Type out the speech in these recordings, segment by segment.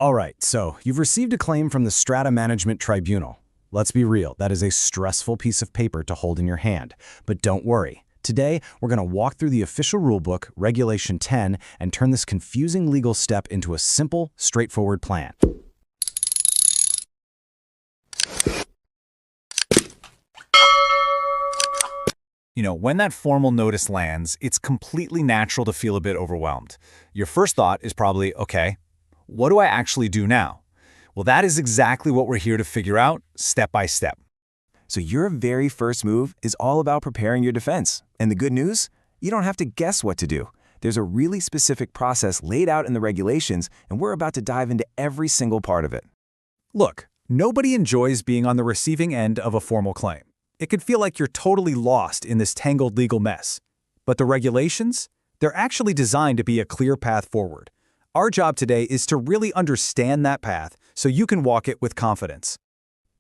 All right, so you've received a claim from the Strata Management Tribunal. Let's be real, that is a stressful piece of paper to hold in your hand. But don't worry. Today, we're going to walk through the official rulebook, Regulation 10, and turn this confusing legal step into a simple, straightforward plan. When that formal notice lands, it's completely natural to feel a bit overwhelmed. Your first thought is probably, okay, what do I actually do now? Well, that is exactly what we're here to figure out, step by step. So your very first move is all about preparing your defense. And the good news? You don't have to guess what to do. There's a really specific process laid out in the regulations, and we're about to dive into every single part of it. Look, nobody enjoys being on the receiving end of a formal claim. It could feel like you're totally lost in this tangled legal mess. But the regulations? They're actually designed to be a clear path forward. Our job today is to really understand that path so you can walk it with confidence.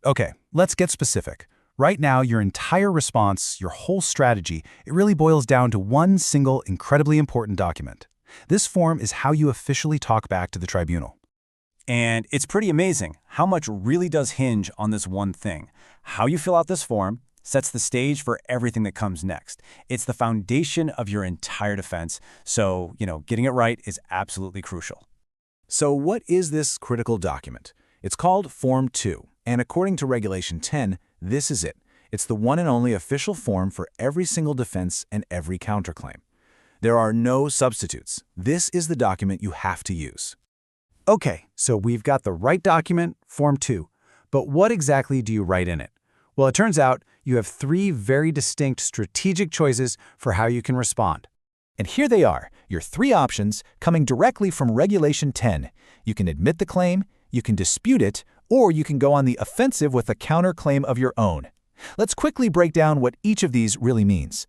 Okay, let's get specific. Right now, your entire response, your whole strategy, it really boils down to one single, incredibly important document. This form is how you officially talk back to the tribunal. And it's pretty amazing how much really does hinge on this one thing. How you fill out this form sets the stage for everything that comes next. It's the foundation of your entire defense, so, getting it right is absolutely crucial. So what is this critical document? It's called Form 2, and according to Regulation 10, this is it. It's the one and only official form for every single defense and every counterclaim. There are no substitutes. This is the document you have to use. Okay, so we've got the right document, Form 2, but what exactly do you write in it? Well, it turns out you have three very distinct strategic choices for how you can respond. And here they are, your three options coming directly from Regulation 10. You can admit the claim, you can dispute it, or you can go on the offensive with a counterclaim of your own. Let's quickly break down what each of these really means.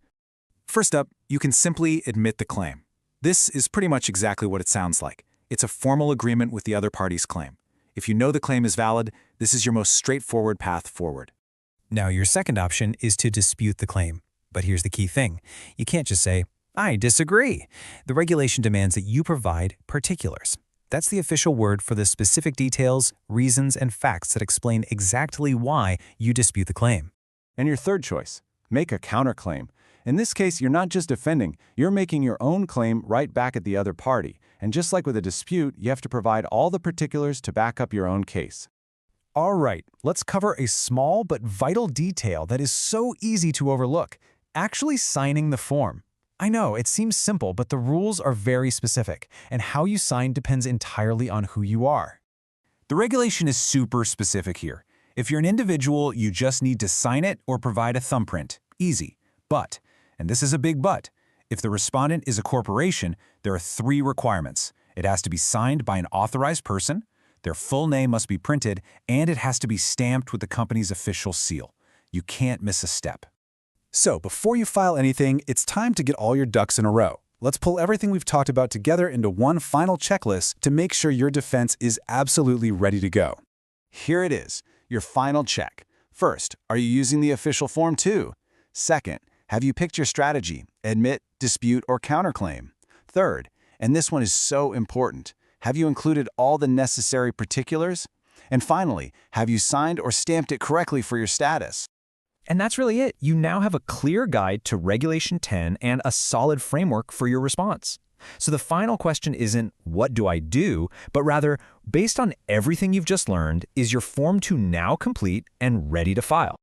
First up, you can simply admit the claim. This is pretty much exactly what it sounds like. It's a formal agreement with the other party's claim. If you know the claim is valid, this is your most straightforward path forward. Now, your second option is to dispute the claim. But here's the key thing. You can't just say, I disagree. The regulation demands that you provide particulars. That's the official word for the specific details, reasons, and facts that explain exactly why you dispute the claim. And your third choice, make a counterclaim. In this case, you're not just defending, you're making your own claim right back at the other party. And just like with a dispute, you have to provide all the particulars to back up your own case. All right, let's cover a small but vital detail that is so easy to overlook, actually signing the form. I know, it seems simple, but the rules are very specific, and how you sign depends entirely on who you are. The regulation is super specific here. If you're an individual, you just need to sign it or provide a thumbprint. Easy. But, and this is a big but, if the respondent is a corporation, there are three requirements. It has to be signed by an authorized person, their full name must be printed, and it has to be stamped with the company's official seal. You can't miss a step. So before you file anything, it's time to get all your ducks in a row. Let's pull everything we've talked about together into one final checklist to make sure your defense is absolutely ready to go. Here it is, your final check. First, are you using the official Form 2? Second, have you picked your strategy, admit, dispute, or counterclaim? Third, and this one is so important, have you included all the necessary particulars? And finally, have you signed or stamped it correctly for your status? And that's really it. You now have a clear guide to Regulation 10 and a solid framework for your response. So the final question isn't, what do I do? But rather, based on everything you've just learned, is your Form 2 now complete and ready to file?